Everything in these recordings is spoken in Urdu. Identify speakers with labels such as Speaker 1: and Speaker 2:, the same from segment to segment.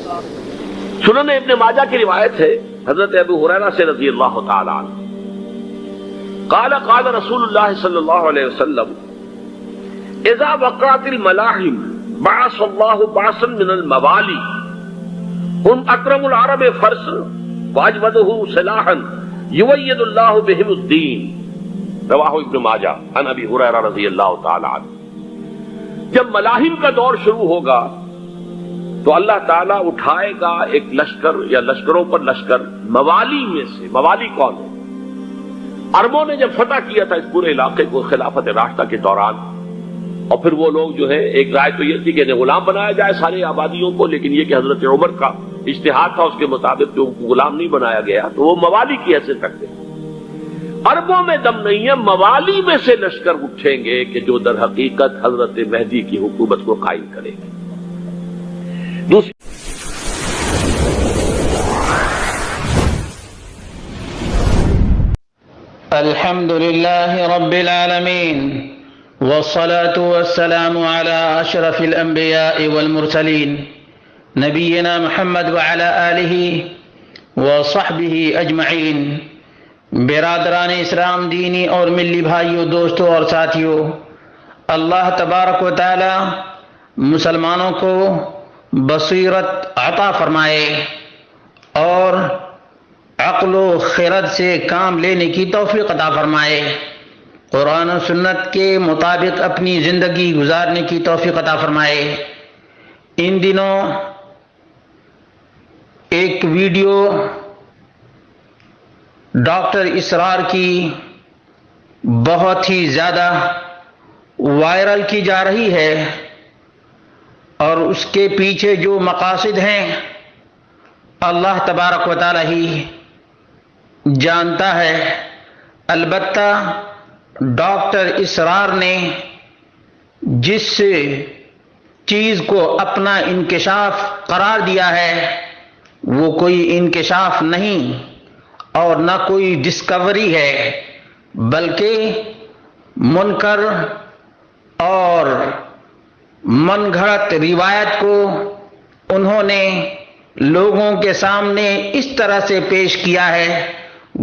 Speaker 1: سنن ابن ماجہ کی روایت ہے حضرت ابو ہریرہ سے رضی اللہ تعالی عنہ قال قال رسول اللہ صلی اللہ علیہ وسلم اذا وقعت الملاحم بعث اللہ بعثا من الموالی هم اکرم العرب فرسا واجودہ سلاحا یوید اللہ بہم الدین، رواہ ابن ماجہ عن ابی ہریرہ رضی اللہ تعالی عنہ۔ جب ملاحم کا دور شروع ہوگا تو اللہ تعالیٰ اٹھائے گا ایک لشکر یا لشکروں پر لشکر موالی میں سے۔ موالی کون ہے؟ عربوں نے جب فتح کیا تھا اس پورے علاقے کو خلافت راشدہ کے دوران، اور پھر وہ لوگ جو ہے ایک رائے تو یہ تھی کہ انہیں غلام بنایا جائے ساری آبادیوں کو، لیکن یہ کہ حضرت عمر کا اجتہاد تھا اس کے مطابق جو غلام نہیں بنایا گیا تو وہ موالی کی حیثیت رکھتے ہیں۔ عربوں میں دم نہیں ہے، موالی میں سے لشکر اٹھیں گے کہ جو در حقیقت حضرت مہدی کی حکومت کو قائم کرے گے۔ دوسری
Speaker 2: الحمد لله رب العالمين والصلاة والسلام على أشرف الأنبياء والمرسلين نبينا محمد وعلى آله وصحبه أجمعين۔ برادران اسلام، دینی اور ملی بھائیوں، دوستوں اور ساتھیوں، اللہ تبارک و تعالی مسلمانوں کو بصیرت عطا فرمائے اور عقل و خرد سے کام لینے کی توفیق عطا فرمائے، قرآن و سنت کے مطابق اپنی زندگی گزارنے کی توفیق عطا فرمائے۔ ان دنوں ایک ویڈیو ڈاکٹر اسرار کی بہت ہی زیادہ وائرل کی جا رہی ہے، اور اس کے پیچھے جو مقاصد ہیں اللہ تبارک و تعالی ہی جانتا ہے۔ البتہ ڈاکٹر اسرار نے جس چیز کو اپنا انکشاف قرار دیا ہے وہ کوئی انکشاف نہیں اور نہ کوئی ڈسکوری ہے، بلکہ منکر اور من گھڑت روایت کو انہوں نے لوگوں کے سامنے اس طرح سے پیش کیا ہے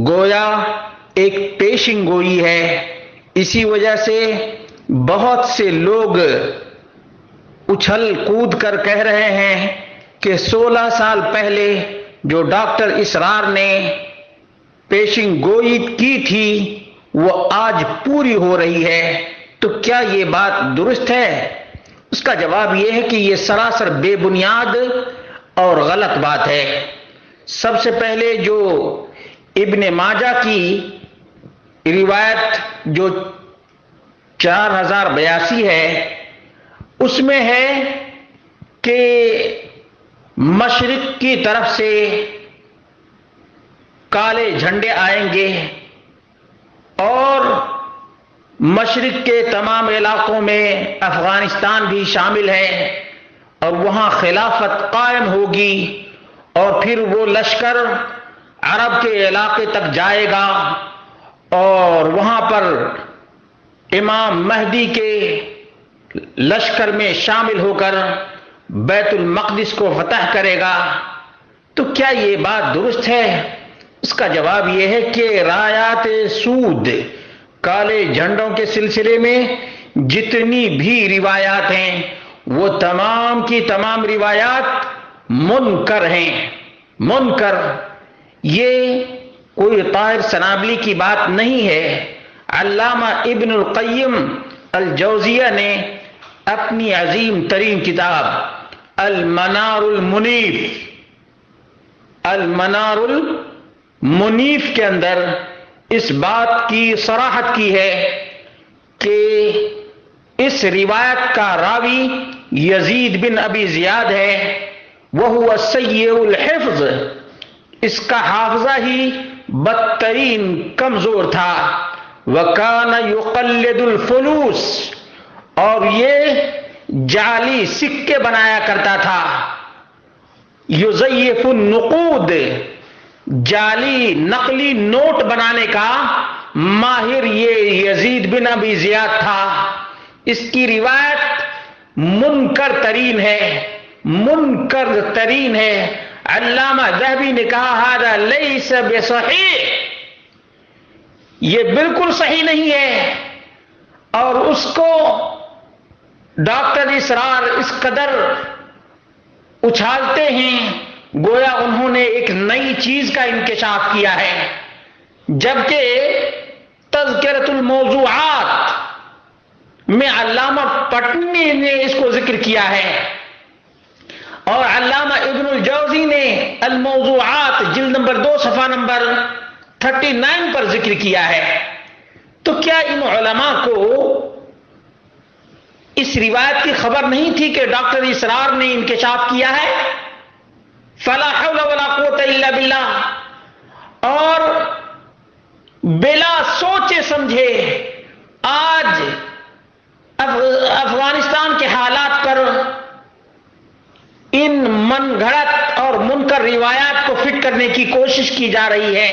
Speaker 2: گویا ایک پیشن گوئی ہے۔ اسی وجہ سے بہت سے لوگ اچھل کود کر کہہ رہے ہیں کہ 16 سال پہلے جو ڈاکٹر اسرار نے پیشن گوئی کی تھی وہ آج پوری ہو رہی ہے، تو کیا یہ بات درست ہے؟ اس کا جواب یہ ہے کہ یہ سراسر بے بنیاد اور غلط بات ہے۔ سب سے پہلے جو ابن ماجہ کی روایت جو 4082 ہے، اس میں ہے کہ مشرق کی طرف سے کالے جھنڈے آئیں گے اور مشرق کے تمام علاقوں میں افغانستان بھی شامل ہے، اور وہاں خلافت قائم ہوگی، اور پھر وہ لشکر عرب کے علاقے تک جائے گا اور وہاں پر امام مہدی کے لشکر میں شامل ہو کر بیت المقدس کو فتح کرے گا۔ تو کیا یہ بات درست ہے؟ اس کا جواب یہ ہے کہ رایات سود، کالے جھنڈوں کے سلسلے میں جتنی بھی روایات ہیں وہ تمام کی تمام روایات منکر ہیں۔ منکر، یہ کوئی طاہر سنابلی کی بات نہیں ہے۔ علامہ ابن القیم الجوزیہ نے اپنی عظیم ترین کتاب المنار المنیف کے اندر اس بات کی صراحت کی ہے کہ اس روایت کا راوی یزید بن ابی زیاد ہے، وہو سیء الحفظ، اس کا حافظہ ہی بدترین کمزور تھا، وَكَانَ يُقَلِّدُ الْفُلُوسِ، اور یہ جعلی سکے بنایا کرتا تھا، یُزَيِّفُ النُّقُود، جعلی نقلی نوٹ بنانے کا ماہر یہ یزید بن ابی زیاد تھا۔ اس کی روایت منکر ترین ہے، منکر ترین ہے۔ علامہ ذہبی نے کہا ھذا لیس بصحیح، یہ بالکل صحیح نہیں ہے، اور اس کو ڈاکٹر اسرار اس قدر اچھالتے ہیں گویا انہوں نے ایک نئی چیز کا انکشاف کیا ہے، جبکہ تذکرۃ الموضوعات میں علامہ پٹنی نے اس کو ذکر کیا ہے، اور علامہ ابن الجوزی نے الموضوعات جلد نمبر 2 صفحہ نمبر 39 پر ذکر کیا ہے۔ تو کیا ان علماء کو اس روایت کی خبر نہیں تھی کہ ڈاکٹر اسرار نے انکشاف کیا ہے؟ فلا حول ولا قوت الا باللہ۔ اور بلا سوچے سمجھے آج افغانستان کے حالات پر ان من گھڑت اور منکر روایات کو فٹ کرنے کی کوشش کی جا رہی ہے،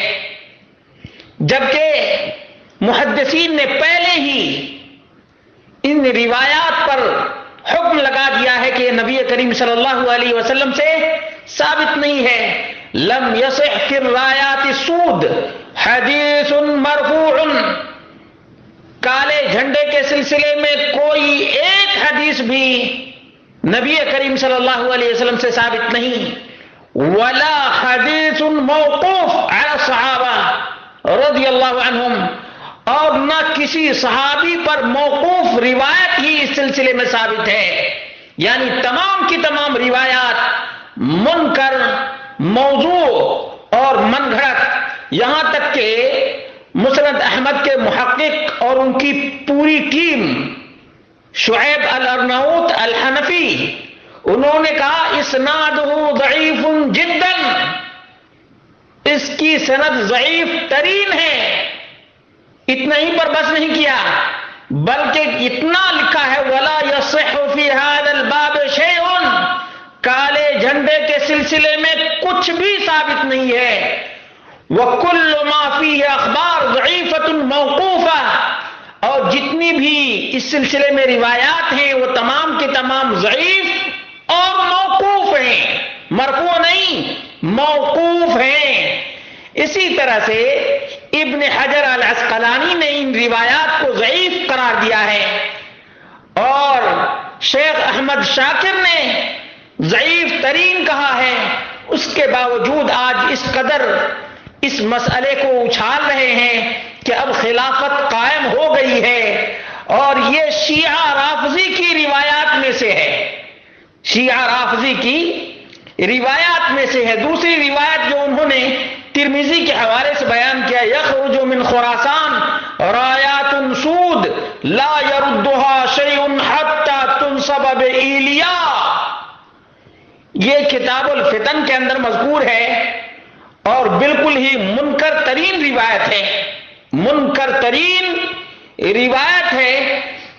Speaker 2: جبکہ محدثین نے پہلے ہی ان روایات پر حکم لگا دیا ہے کہ یہ نبی کریم صلی اللہ علیہ وسلم سے ثابت نہیں ہے۔ لم یصح فی الرایات سود حدیث مرفوع، کالے جھنڈے کے سلسلے میں کوئی ایک حدیث بھی نبی کریم صلی اللہ علیہ وسلم سے ثابت نہیں، ولا حدیث موقوف علی الصحابہ رضی اللہ عنہم، اور نہ کسی صحابی پر موقوف روایت ہی اس سلسلے میں ثابت ہے۔ یعنی تمام کی تمام روایات منکر، موضوع اور من گھڑت، یہاں تک کہ مسند احمد کے محقق اور ان کی پوری ٹیم شعیب الارناؤت الحنفی، انہوں نے کہا اسنادہ ضعیف جدا، اس کی سند ضعیف ترین ہے۔ اتنا ہی پر بس نہیں کیا، بلکہ اتنا لکھا ہے ولا یصح فی ھذا الباب شیء، کالے جھنڈے کے سلسلے میں کچھ بھی ثابت نہیں ہے۔ وکل ما فیہ اخبار ضعیفۃ موقوفہ، اور جتنی بھی اس سلسلے میں روایات ہیں وہ تمام کے تمام ضعیف اور موقوف ہیں، مرفوع نہیں، موقوف ہیں۔ اسی طرح سے ابن حجر العسقلانی نے ان روایات کو ضعیف قرار دیا ہے، اور شیخ احمد شاکر نے ضعیف ترین کہا ہے۔ اس کے باوجود آج اس قدر اس مسئلے کو اچھال رہے ہیں کہ اب خلافت قائم ہو گئی ہے، اور یہ شیعہ رافضی کی روایات میں سے ہے، شیعہ رافضی کی روایات میں سے ہے۔ دوسری روایت جو انہوں نے ترمذی کے حوالے سے بیان کیا، یخرج من خراسان رایات سود لا یردها شیء حتی تنصب بایلیا، یہ کتاب الفتن کے اندر مذکور ہے، اور بالکل ہی منکر ترین روایت ہے، منکر ترین روایت ہے۔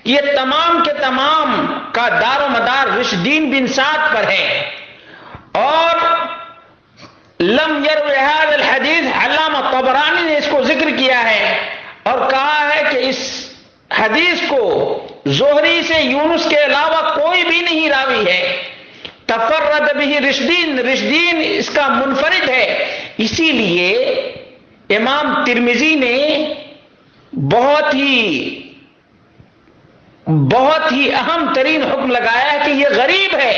Speaker 2: یہ تمام کے تمام کا دار و مدار رشدین بن سعد پر ہے، اور لم یروی ھذا الحدیث، علامہ طبرانی نے اس کو ذکر کیا ہے اور کہا ہے کہ اس حدیث کو زہری سے یونس کے علاوہ کوئی بھی نہیں راوی ہے، تفرد به رشدین، رشدین اس کا منفرد ہے۔ اسی لیے امام ترمذی نے بہت ہی اہم ترین حکم لگایا ہے کہ یہ غریب ہے،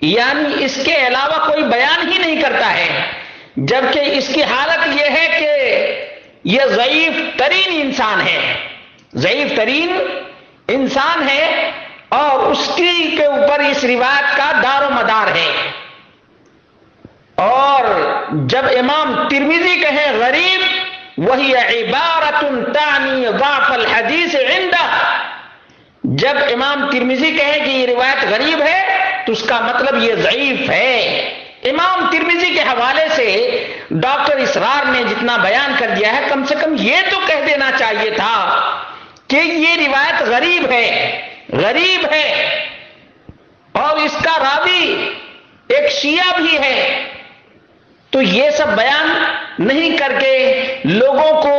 Speaker 2: یعنی اس کے علاوہ کوئی بیان ہی نہیں کرتا ہے، جبکہ اس کی حالت یہ ہے کہ یہ ضعیف ترین انسان ہے، ضعیف ترین انسان ہے، اور اس کے اوپر اس روایت کا دار و مدار ہے۔ اور جب امام ترمذی کہیں غریب، وہی عبارت تعنی ضعف الحدیث عندہ، جب امام ترمذی کہیں کہ یہ روایت غریب ہے تو اس کا مطلب یہ ضعیف ہے۔ امام ترمذی کے حوالے سے ڈاکٹر اسرار نے جتنا بیان کر دیا ہے، کم سے کم یہ تو کہہ دینا چاہیے تھا کہ یہ روایت غریب ہے، غریب ہے، اور اس کا راوی ایک شیعہ بھی ہے۔ تو یہ سب بیان نہیں کر کے لوگوں کو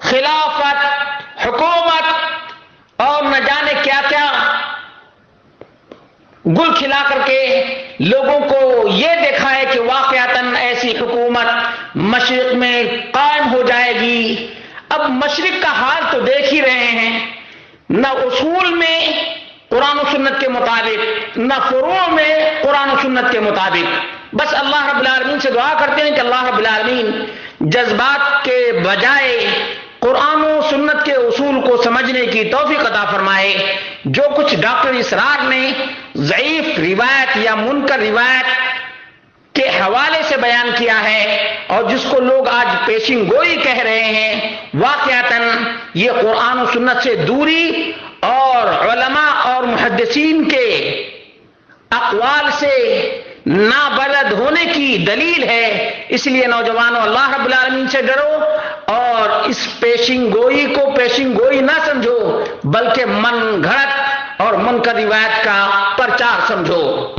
Speaker 2: خلافت، حکومت اور نہ جانے کیا کیا گل کھلا کر کے لوگوں کو یہ دکھائے کہ واقعتاً ایسی حکومت مشرق میں قائم ہو جائے گی۔ اب مشرق کا حال تو دیکھ ہی رہے ہیں، نہ اصول میں قرآن و سنت کے مطابق، نہ فروع میں قرآن و سنت کے مطابق۔ بس اللہ رب العالمین سے دعا کرتے ہیں کہ اللہ رب العالمین جذبات کے بجائے قرآن و سنت کے اصول کو سمجھنے کی توفیق عطا فرمائے۔ جو کچھ ڈاکٹر اسرار نے ضعیف روایت یا منکر روایت کے حوالے سے بیان کیا ہے اور جس کو لوگ آج پیشین گوئی کہہ رہے ہیں، واقعتاً یہ قرآن و سنت سے دوری اور علماء اور محدثین کے اقوال سے نابلد ہونے کی دلیل ہے۔ اس لیے نوجوانوں، اللہ رب العالمین سے ڈرو اور اس پیشین گوئی کو پیشین گوئی نہ سمجھو، بلکہ من گھڑت اور منکر روایت کا پرچار سمجھو۔